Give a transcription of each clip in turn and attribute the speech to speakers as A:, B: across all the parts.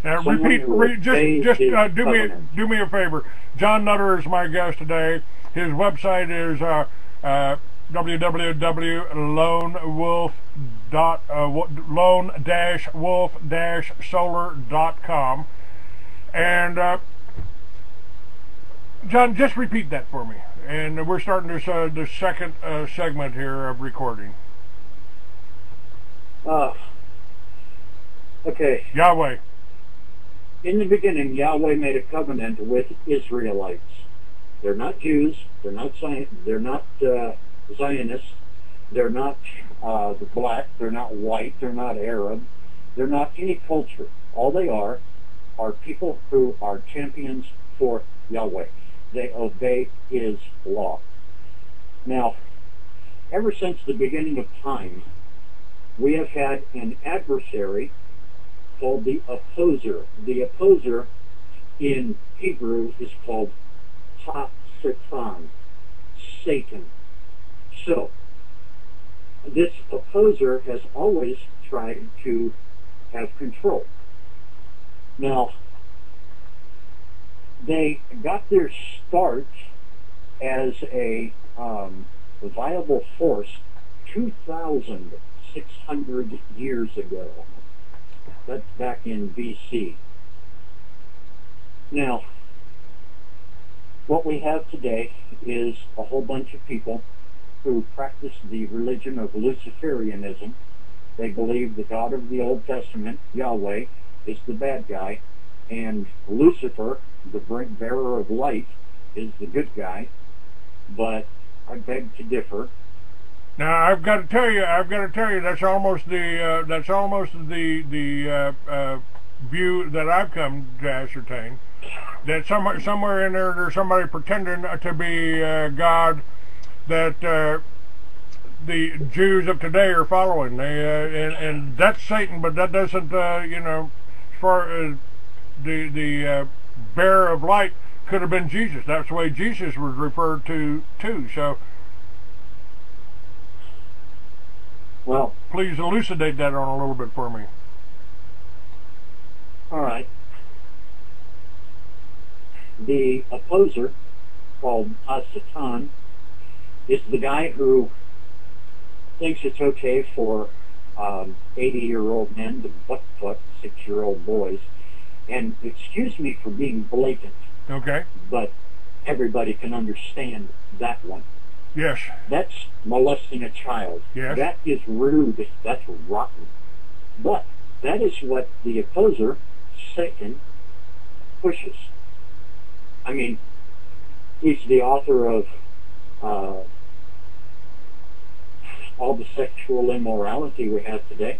A: Do me a favor. John Nutter is my guest today. His website is lone-wolf-solar.com. And John, just repeat that for me. And we're starting this the second segment here of recording.
B: Okay.
A: Yahweh.
B: In the beginning, Yahweh made a covenant with Israelites. They're not Jews. They're not Zionists. They're not the black. They're not white. They're not Arab. They're not any culture. All they are people who are champions for Yahweh. They obey His law. Now, ever since the beginning of time, we have had an adversary called the opposer. The opposer in Hebrew is called Satan. So, this opposer has always tried to have control. Now, they got their start as a viable force 2,600 years ago. That's back in BC. Now, what we have today is a whole bunch of people who practice the religion of Luciferianism. They believe the God of the Old Testament, Yahweh, is the bad guy, and Lucifer, the Brightbearer of Light, is the good guy. But I beg to differ.
A: Now I've got to tell you, that's almost the view that I've come to ascertain. That somewhere in there's somebody pretending to be God that the Jews of today are following. And that's Satan, but that doesn't, as far as the bearer of light could have been Jesus. That's the way Jesus was referred to too. So,
B: well,
A: please elucidate that on a little bit for me.
B: All right. The opposer, called Satan, is the guy who thinks it's okay for 80-year-old men to butt-fuck 6-year-old boys. And excuse me for being blatant.
A: Okay.
B: But everybody can understand that one.
A: Yes.
B: That's molesting a child.
A: Yes.
B: That is rude. That's rotten. But that is what the opposer, Satan, pushes. I mean, he's the author of all the sexual immorality we have today.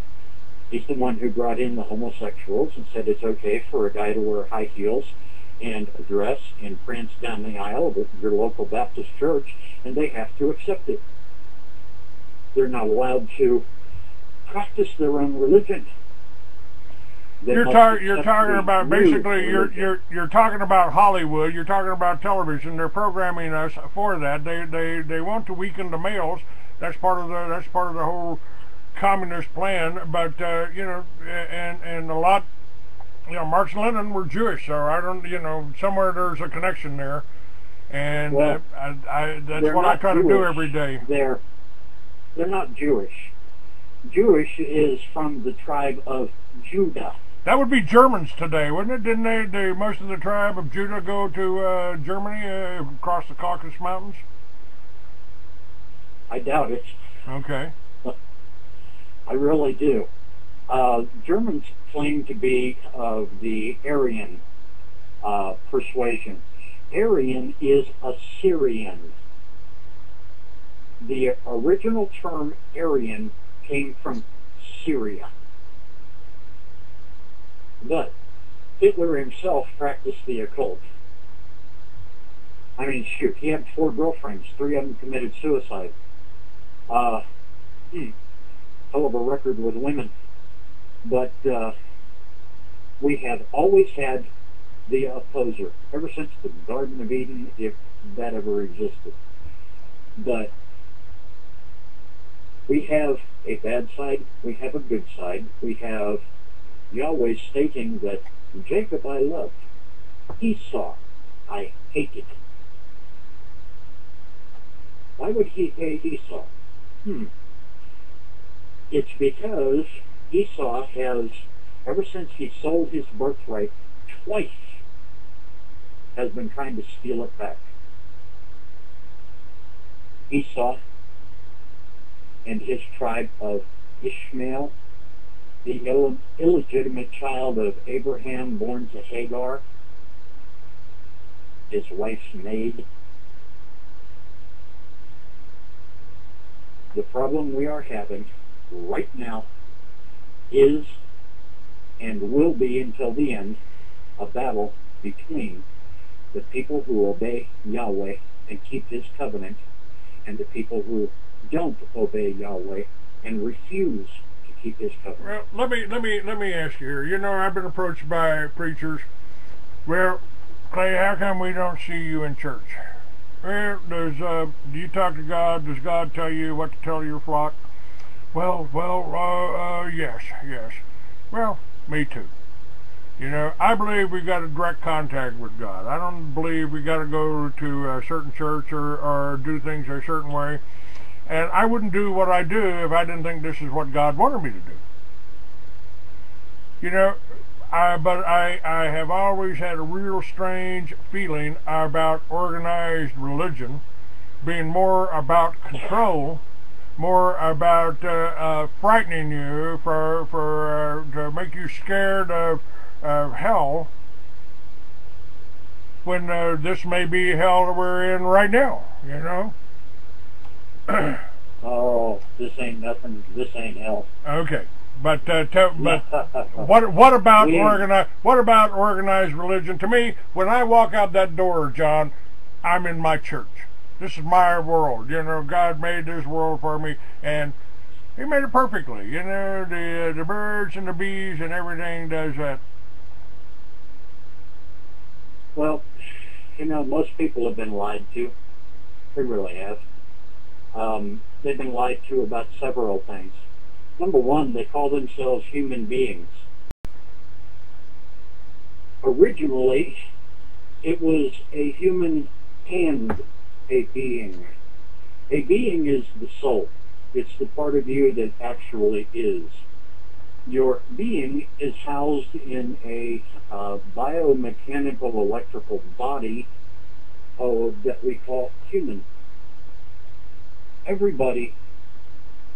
B: He's the one who brought in the homosexuals and said it's okay for a guy to wear high heels and a dress and prance down the aisle of your local Baptist church, and they have to accept it. They're not allowed to practice their own religion.
A: You're talking about basically you're talking about Hollywood. You're talking about television. They're programming us for that. They want to weaken the males. That's part of the whole communist plan. But and a lot, Marx and Lenin were Jewish, so I don't, somewhere there's a connection there, and
B: well,
A: that's what I try to do every day.
B: They're not Jewish. Jewish is from the tribe of Judah.
A: That would be Germans today, wouldn't it? Didn't they most of the tribe of Judah go to Germany across the Caucasus Mountains?
B: I doubt it.
A: Okay.
B: I really do. Germans claim to be of the Aryan persuasion. Aryan is Assyrian. The original term Aryan came from Syria. But Hitler himself practiced the occult. I mean, shoot, he had 4 girlfriends. 3 of them committed suicide. Hell of a record with women. But we have always had the opposer, ever since the Garden of Eden, if that ever existed. But we have a bad side, we have a good side, we have Yahweh stating that Jacob I loved, Esau I hated. Why would he hate Esau? It's because Esau has, ever since he sold his birthright twice, has been trying to steal it back. Esau and his tribe of Ishmael, the illegitimate child of Abraham born to Hagar, his wife's maid. The problem we are having right now is, and will be until the end, a battle between the people who obey Yahweh and keep his covenant and the people who don't obey Yahweh and refuse to keep his covenant.
A: Well, let me ask you here. You know, I've been approached by preachers. Well, Clay, how come we don't see you in church? Well, do you talk to God? Does God tell you what to tell your flock? Well, yes. Well, me too. You know, I believe we got a direct contact with God. I don't believe we got to go to a certain church or do things a certain way. And I wouldn't do what I do if I didn't think this is what God wanted me to do. You know, but I have always had a real strange feeling about organized religion being more about control, more about frightening you to make you scared of hell, when this may be hell that we're in right now, you know.
B: Oh, this ain't nothing. This ain't hell.
A: Okay. But what about organized religion? To me, when I walk out that door, John, I'm in my church. This is my world. You know, God made this world for me, and He made it perfectly. You know, the birds and the bees and everything does that.
B: Well, you know, most people have been lied to. They really have. They've been lied to about several things. Number one, they call themselves human beings. Originally, it was a human and a being. A being is the soul. It's the part of you that actually is. Your being is housed in a biomechanical electrical body that we call human. Everybody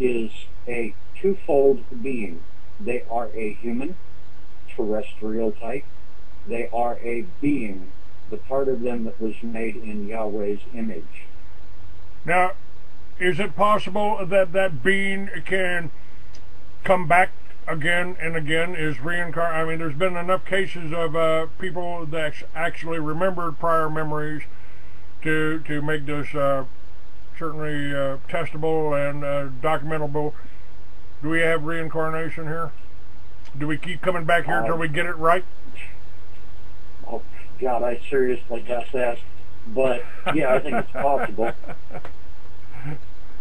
B: is a twofold being. They are a human, terrestrial type. They are a being, the part of them that was made in Yahweh's image.
A: Now, is it possible that that being can come back again and again? Is reincarnation? I mean, there's been enough cases of people that actually remembered prior memories to make this certainly testable and documentable. Do we have reincarnation here? Do we keep coming back here until we get it right?
B: Oh, God, I seriously got that. But, yeah, I think it's possible.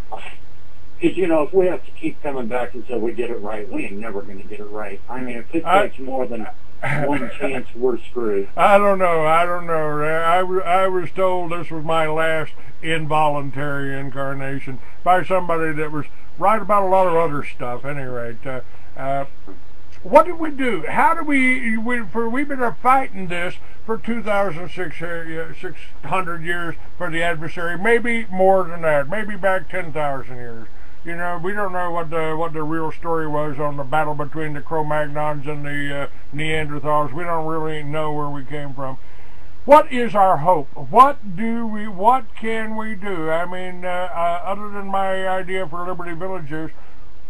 B: Because, you know, if we have to keep coming back until we get it right, we ain't never going to get it right. I mean, if it takes more than one chance, we're screwed.
A: I don't know. I was told this was my last involuntary incarnation by somebody that was right about a lot of other stuff. At any rate, what did we do? How do we've been fighting this for 2,600 years for the adversary, maybe more than that, maybe back 10,000 years. You know, we don't know what the real story was on the battle between the Cro-Magnons and the Neanderthals. We don't really know where we came from. What is our hope? What can we do? I mean, other than my idea for Liberty Villages,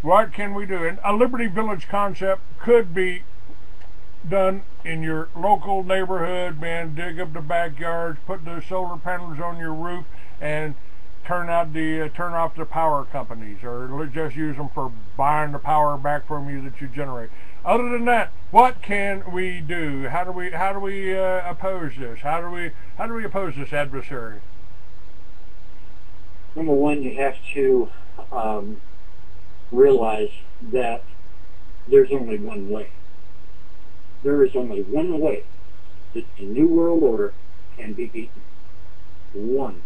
A: what can we do? And a Liberty Village concept could be done in your local neighborhood, man. Dig up the backyards, put the solar panels on your roof, and turn off the power companies, or just use them for buying the power back from you that you generate. Other than that, what can we do? How do we oppose this? How do we oppose this adversary?
B: Number one, you have to realize that there's only one way. There is only one way that the New World Order can be beaten. One.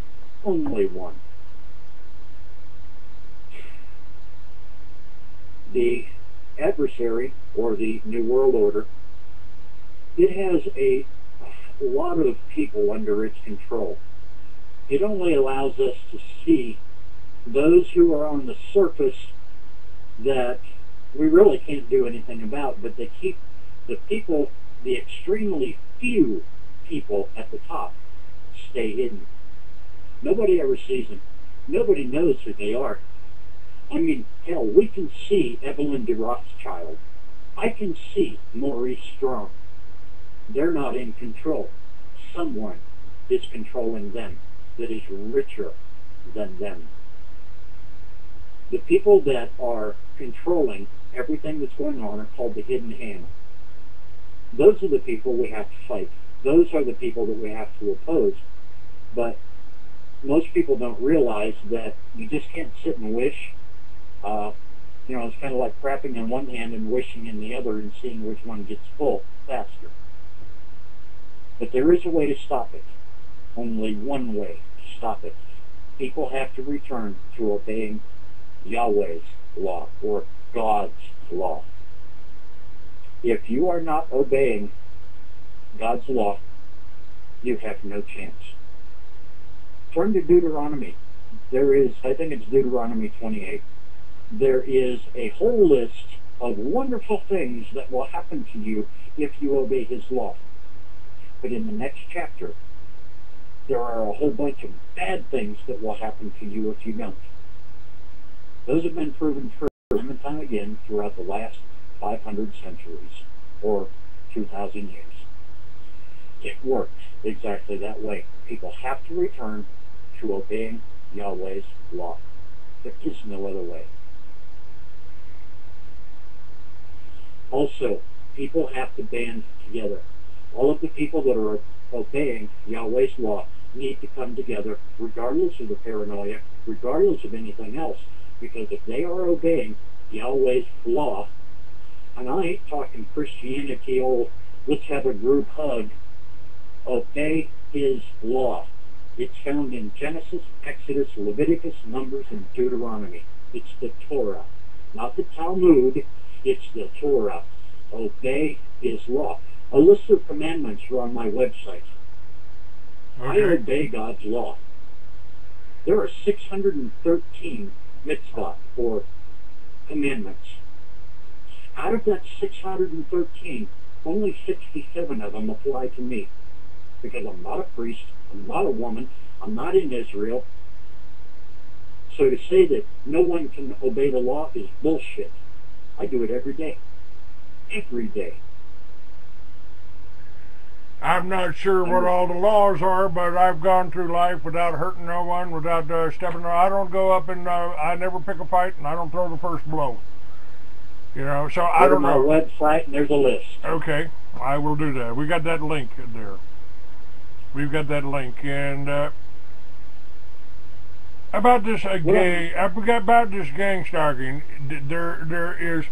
B: Only one. The adversary, or the New World Order, it has a lot of people under its control. It only allows us to see those who are on the surface that we really can't do anything about, but they keep the people, the extremely few people at the top, stay hidden. Nobody ever sees them. Nobody knows who they are. I mean, hell, we can see Evelyn de Rothschild. I can see Maurice Strong. They're not in control. Someone is controlling them that is richer than them. The people that are controlling everything that's going on are called the hidden hand. Those are the people we have to fight. Those are the people that we have to oppose. But most people don't realize that you just can't sit and wish. You know, it's kind of like crapping in one hand and wishing in the other and seeing which one gets full faster. But there is a way to stop it. Only one way to stop it. People have to return to obeying Yahweh's law, or God's law. If you are not obeying God's law, you have no chance. Turn to Deuteronomy. There is, I think it's Deuteronomy 28. There is a whole list of wonderful things that will happen to you if you obey His law. But in the next chapter, there are a whole bunch of bad things that will happen to you if you don't. Those have been proven true time and time again throughout the last 500 centuries, or 2,000 years. It works exactly that way. People have to return to obeying Yahweh's law. There is no other way. Also, people have to band together. All of the people that are obeying Yahweh's law need to come together, regardless of the paranoia, regardless of anything else. Because if they are obeying Yahweh's law, and I ain't talking Christianity, old, let's have a group hug, obey His law. It's found in Genesis, Exodus, Leviticus, Numbers, and Deuteronomy. It's the Torah. Not the Talmud, it's the Torah. Obey His law. A list of commandments are on my website. Okay. I obey God's law. There are 613 mitzvah, or commandments. Out of that 613, only 67 of them apply to me. Because I'm not a priest, I'm not a woman, I'm not in Israel. So to say that no one can obey the law is bullshit. I do it every day. Every day.
A: I'm not sure what all the laws are, but I've gone through life without hurting no one, without stepping. I don't go up and I never pick a fight, and I don't throw the first blow. You know, so I don't know.
B: Go to my website, and there's a list.
A: Okay, I will do that. We got that link there. We've got that link, and about this about this gangstalking, there is.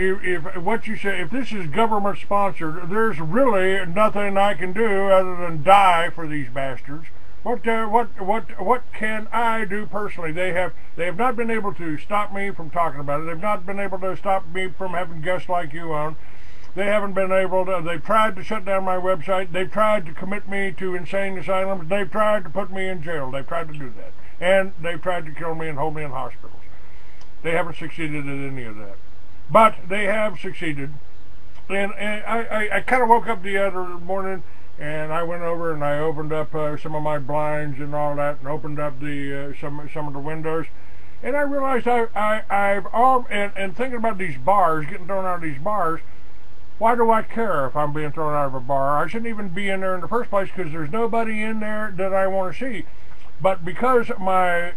A: If what you say, if this is government sponsored, there's really nothing I can do other than die for these bastards. What can I do personally? They have not been able to stop me from talking about it. They've not been able to stop me from having guests like you on. They haven't been able to. They've tried to shut down my website. They've tried to commit me to insane asylums. They've tried to put me in jail. They've tried to do that, and they've tried to kill me and hold me in hospitals. They haven't succeeded at any of that. But they have succeeded, and I kind of woke up the other morning, and I went over and I opened up some of my blinds and all that, and opened up the some of the windows, and I realized and thinking about these bars, getting thrown out of these bars. Why do I care if I'm being thrown out of a bar? I shouldn't even be in there in the first place, because there's nobody in there that I want to see. But because my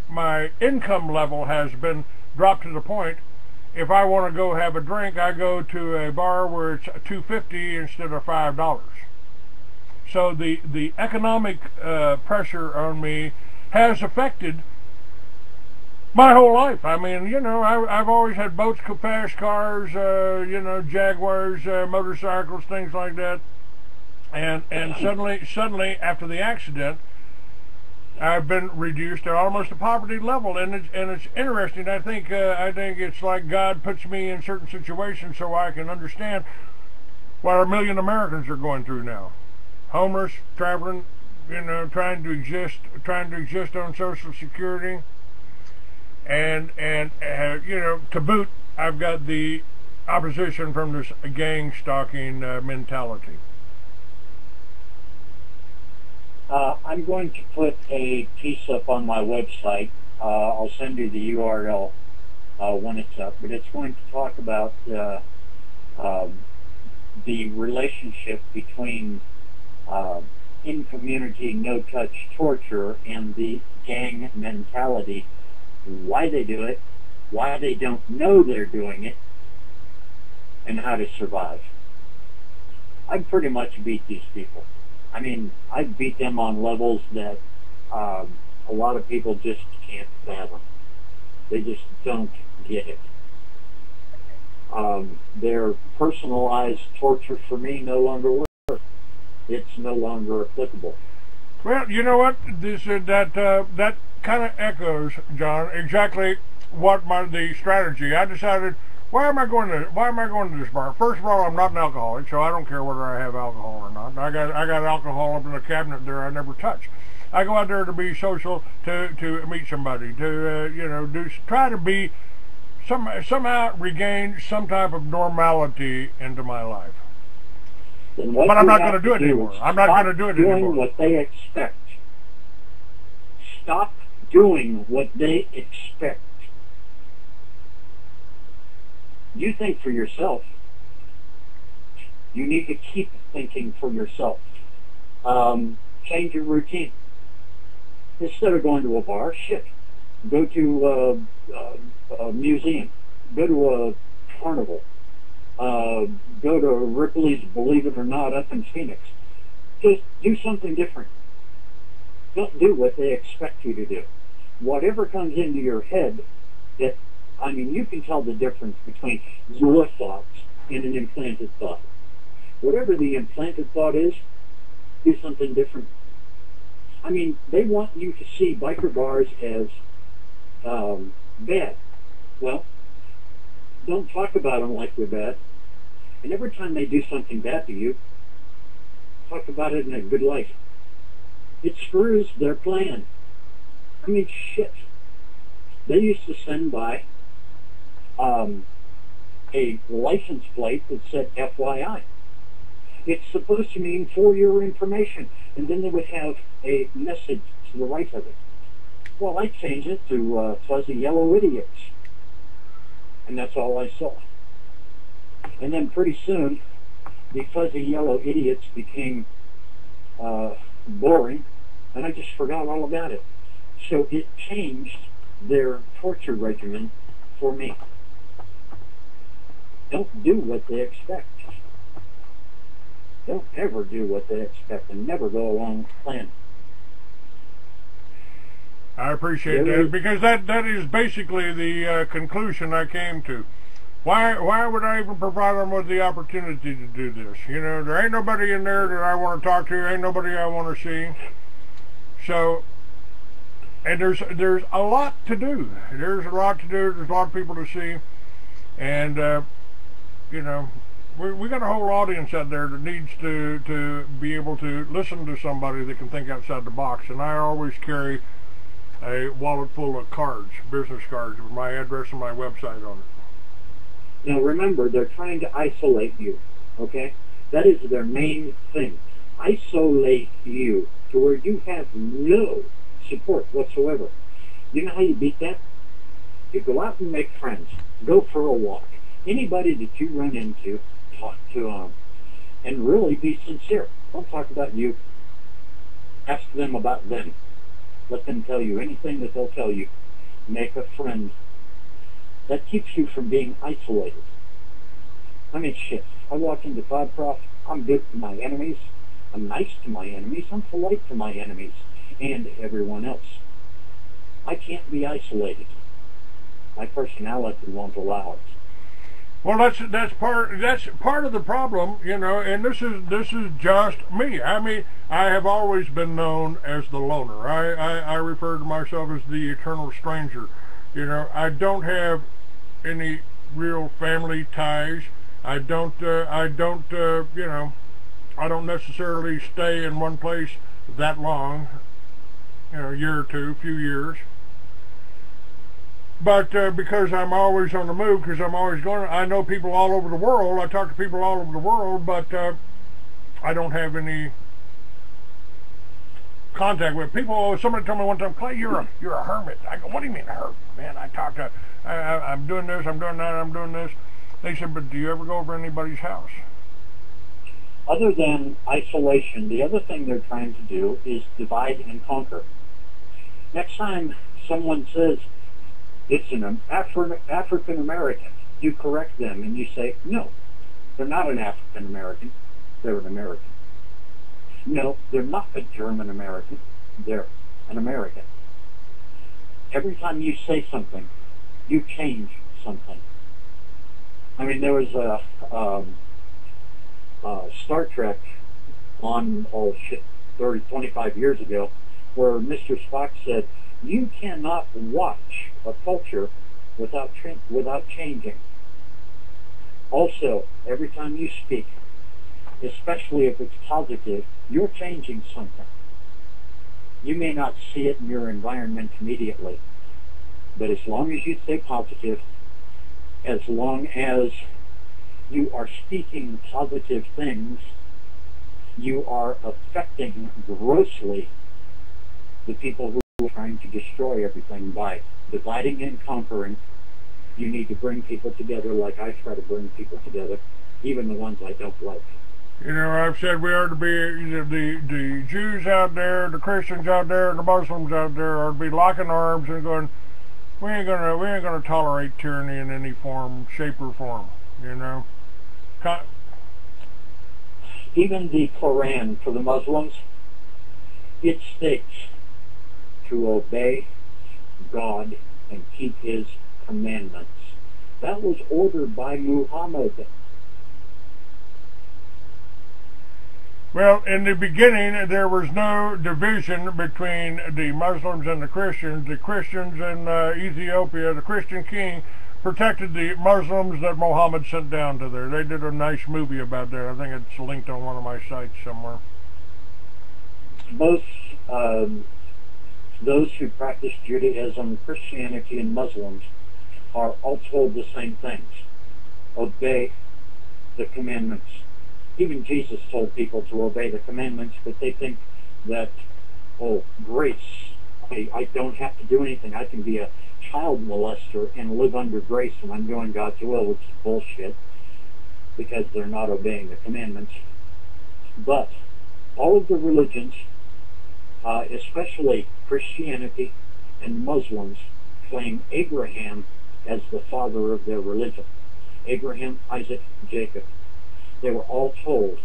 A: income level has been dropped to the point, if I want to go have a drink, I go to a bar where it's $2.50 instead of $5. So the economic pressure on me has affected My whole life. I mean, you know, I've always had boats, fast cars, you know, Jaguars, motorcycles, things like that. And suddenly after the accident, I've been reduced to almost a poverty level, and it's interesting. I think it's like God puts me in certain situations so I can understand what a million Americans are going through now. Homeless, traveling, you know, trying to exist on Social Security, and you know, to boot, I've got the opposition from this gang stalking mentality.
B: I'm going to put a piece up on my website. I'll send you the URL when it's up, but it's going to talk about the relationship between in-community no-touch torture and the gang mentality, why they do it, why they don't know they're doing it, and how to survive. I pretty much beat these people. I mean, I beat them on levels that a lot of people just can't fathom. They just don't get it. Their personalized torture for me no longer works. It's no longer applicable.
A: Well, you know what? That kind of echoes, John, exactly what the strategy. I decided, why am I going to this bar? First of all, I'm not an alcoholic, so I don't care whether I have alcohol or not. I got alcohol up in the cabinet there I never touch. I go out there to be social, to meet somebody, to you know, try to be somehow regain some type of normality into my life. But I'm not going to do it anymore. I'm not going to do it anymore.
B: Stop doing what they expect. Stop doing what they expect. You think for yourself. You need to keep thinking for yourself. Change your routine. Instead of going to a bar, shit. Go to a museum. Go to a carnival. Go to Ripley's Believe It or Not up in Phoenix. Just do something different. Don't do what they expect you to do. Whatever comes into your head, I mean, you can tell the difference between your thoughts and an implanted thought. Whatever the implanted thought is, do something different. I mean, they want you to see biker bars as bad. Well, don't talk about them like they're bad. And every time they do something bad to you, talk about it in a good light. It screws their plan. I mean, shit. They used to send by a license plate that said FYI. It's supposed to mean for your information. And then they would have a message to the right of it. Well, I changed it to fuzzy yellow idiots. And that's all I saw. And then pretty soon, the fuzzy yellow idiots became boring, and I just forgot all about it. So it changed their torture regimen for me. Don't do what they expect. Don't ever do what they expect, and never go along with the plan.
A: I appreciate that, because that is basically the conclusion I came to. Why would I even provide them with the opportunity to do this? You know, there ain't nobody in there that I want to talk to, ain't nobody I want to see. So, and there's a lot to do. There's a lot to do. There's a lot of people to see, and you know, we got a whole audience out there that needs to be able to listen to somebody that can think outside the box. And I always carry a wallet full of cards, business cards, with my address and my website on it.
B: Now remember, they're trying to isolate you, okay? That is their main thing. Isolate you to where you have no support whatsoever. You know how you beat that? You go out and make friends. Go for a walk. Anybody that you run into, talk to them. And really be sincere. Don't talk about you. Ask them about them. Let them tell you anything that they'll tell you. Make a friend. That keeps you from being isolated. I mean, shit. I walk into Podprof. I'm good to my enemies. I'm nice to my enemies. I'm polite to my enemies and everyone else. I can't be isolated. My personality won't allow it.
A: Well, that's part of the problem, you know, and this is just me. I mean, I have always been known as the loner. I refer to myself as the eternal stranger. You know, I don't have any real family ties. I don't you know, I don't necessarily stay in one place that long, you know, a year or two, few years. But because I'm always on the move, because I'm always going, I know people all over the world. I talk to people all over the world, but I don't have any contact with people. Somebody told me one time, Clay, you're a hermit. I go, what do you mean a hermit? Man, I talk to, I'm doing this, I'm doing that, I'm doing this. They said, but do you ever go over anybody's house?
B: Other than isolation, the other thing they're trying to do is divide and conquer. Next time someone says it's an African American, you correct them and you say, no, they're not an African American, they're an American. No, they're not a German American, they're an American. Every time you say something, you change something. I mean, there was a Star Trek on, 25 years ago, where Mr. Spock said, you cannot watch a culture without changing. Also, every time you speak, especially if it's positive, you're changing something. You may not see it in your environment immediately, but as long as you stay positive, as long as you are speaking positive things, you are affecting grossly the people who are trying to destroy everything by dividing and conquering. You need to bring people together like I try to bring people together, even the ones I don't like.
A: You know, I've said we are to be, the Jews out there, the Christians out there, the Muslims out there are to be locking arms and going, we ain't gonna tolerate tyranny in any form, shape, or form. You know.
B: Even the Quran for the Muslims, it states to obey God and keep His commandments. That was ordered by Muhammad.
A: Well, in the beginning, there was no division between the Muslims and the Christians. The Christians in Ethiopia, the Christian king, protected the Muslims that Muhammad sent down to there. They did a nice movie about that. I think it's linked on one of my sites somewhere.
B: Both those who practice Judaism, Christianity, and Muslims are all told the same things. Obey the commandments. Even Jesus told people to obey the commandments, but they think that, oh, grace, I don't have to do anything. I can be a child molester and live under grace and I'm doing God's will, which is bullshit, because they're not obeying the commandments. But all of the religions, especially Christianity and Muslims, claim Abraham as the father of their religion. Abraham, Isaac, Jacob. They were all told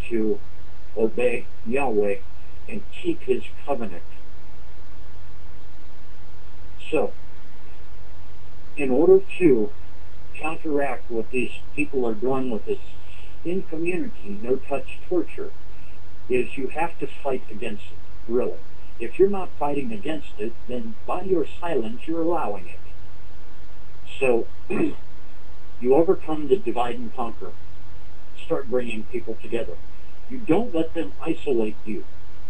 B: to obey Yahweh and keep His covenant. So, in order to counteract what these people are doing with this in-community, no-touch torture, is you have to fight against it, really. If you're not fighting against it, then by your silence, you're allowing it. So, you overcome the divide and conquer. Start bringing people together. You don't let them isolate you.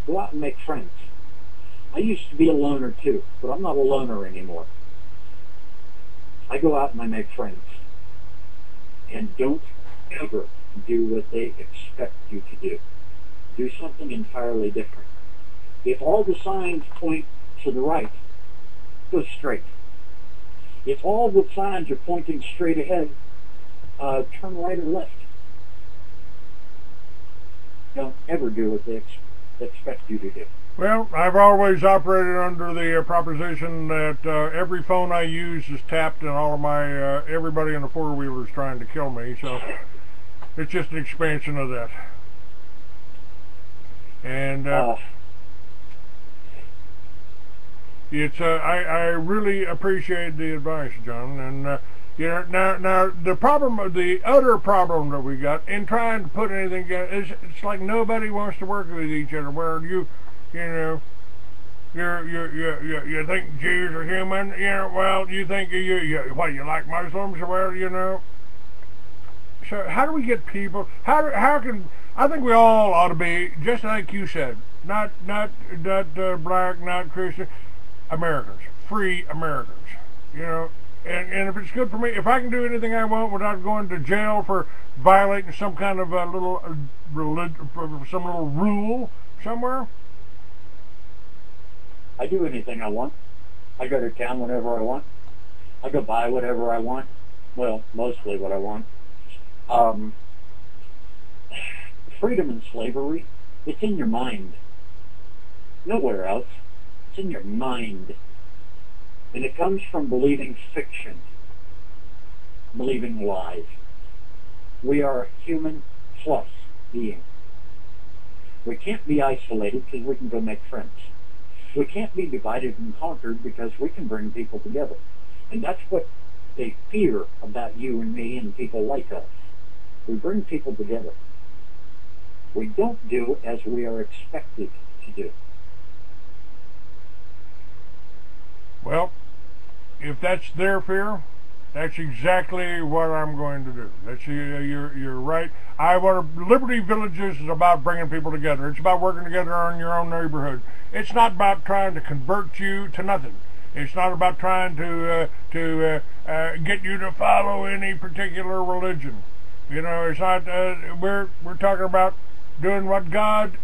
B: Go out and make friends. I used to be a loner too, but I'm not a loner anymore. I go out and I make friends. And don't ever do what they expect you to do. Do something entirely different. If all the signs point to the right, go straight. If all the signs are pointing straight ahead, turn right or left. Don't ever do what they expect you to do.
A: Well, I've always operated under the proposition that every phone I use is tapped and all of my, everybody in the four-wheeler is trying to kill me, so it's just an expansion of that. And It's I really appreciate the advice, John, and you know, now the problem, the other problem that we got in trying to put anything together is it's like nobody wants to work with each other. Where you know, you think Jews are human, you know, well, you think you like Muslims, well, you know. So how do we get people? How can I think we all ought to be just like you said, not black, not Christian, Americans, free Americans, you know. And if it's good for me, if I can do anything I want without going to jail for violating some kind of a little some little rule somewhere.
B: I do anything I want. I go to town whenever I want. I go buy whatever I want. Well, mostly what I want. Freedom and slavery, it's in your mind. Nowhere else. It's in your mind. And it comes from believing fiction, believing lies. We are a human plus being. We can't be isolated because we can go make friends. We can't be divided and conquered because we can bring people together. And that's what they fear about you and me and people like us. We bring people together. We don't do as we are expected to do.
A: Well, if that's their fear, that's exactly what I'm going to do. That's you're right. Liberty Villages is about bringing people together. It's about working together in your own neighborhood. It's not about trying to convert you to nothing. It's not about trying to get you to follow any particular religion. You know, it's not. We're talking about doing what God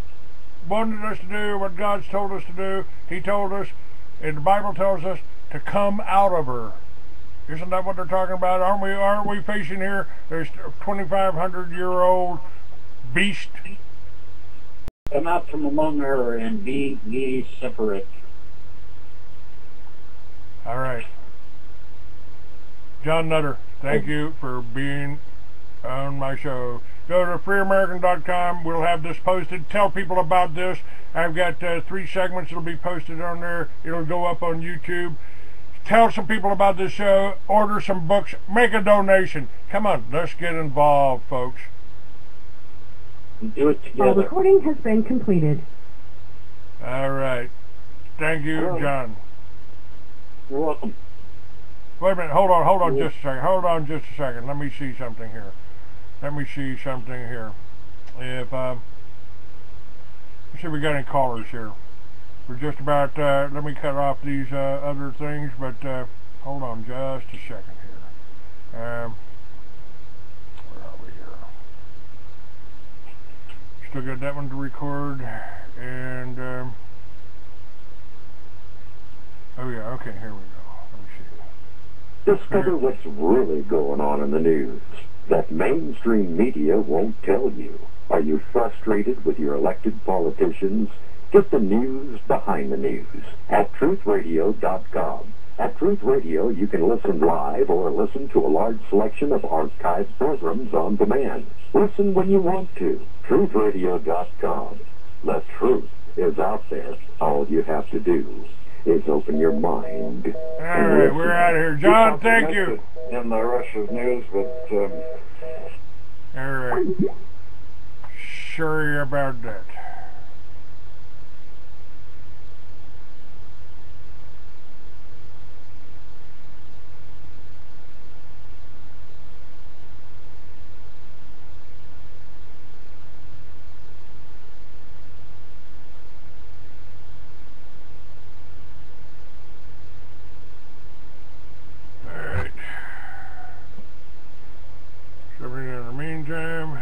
A: wanted us to do, what God's told us to do. He told us, and the Bible tells us to come out of her. Isn't that what they're talking about? Aren't we facing here? There's 2,500-year-old beast.
B: Come out from among her and be ye separate.
A: All right. John Nutter, thank you for being on my show. Go to freeamerican.com. We'll have this posted. Tell people about this. I've got 3 segments that'll be posted on there. It'll go up on YouTube. Tell some people about this show. Order some books. Make a donation. Come on, let's get involved, folks.
B: Do it together.
C: Our recording has been completed.
A: All right. Thank you, John.
B: You're welcome.
A: Wait a minute. Hold on just a second. Hold on just a second. Let me see something here. If let's see if we got any callers here. We're just about, let me cut off these other things, but hold on just a second here. Where are we here? Still got that one to record, and, oh yeah, okay, here we go. Let me see.
D: Discover what's really going on in the news that mainstream media won't tell you. Are you frustrated with your elected politicians? Get the news behind the news at truthradio.com. At Truth Radio, you can listen live or listen to a large selection of archived programs on demand. Listen when you want to. Truthradio.com. The truth is out there. All you have to do is open your mind.
A: All right, we're out of here. John, thank you.
B: In the rush of news, but
A: all right. Sorry about that. In the meantime,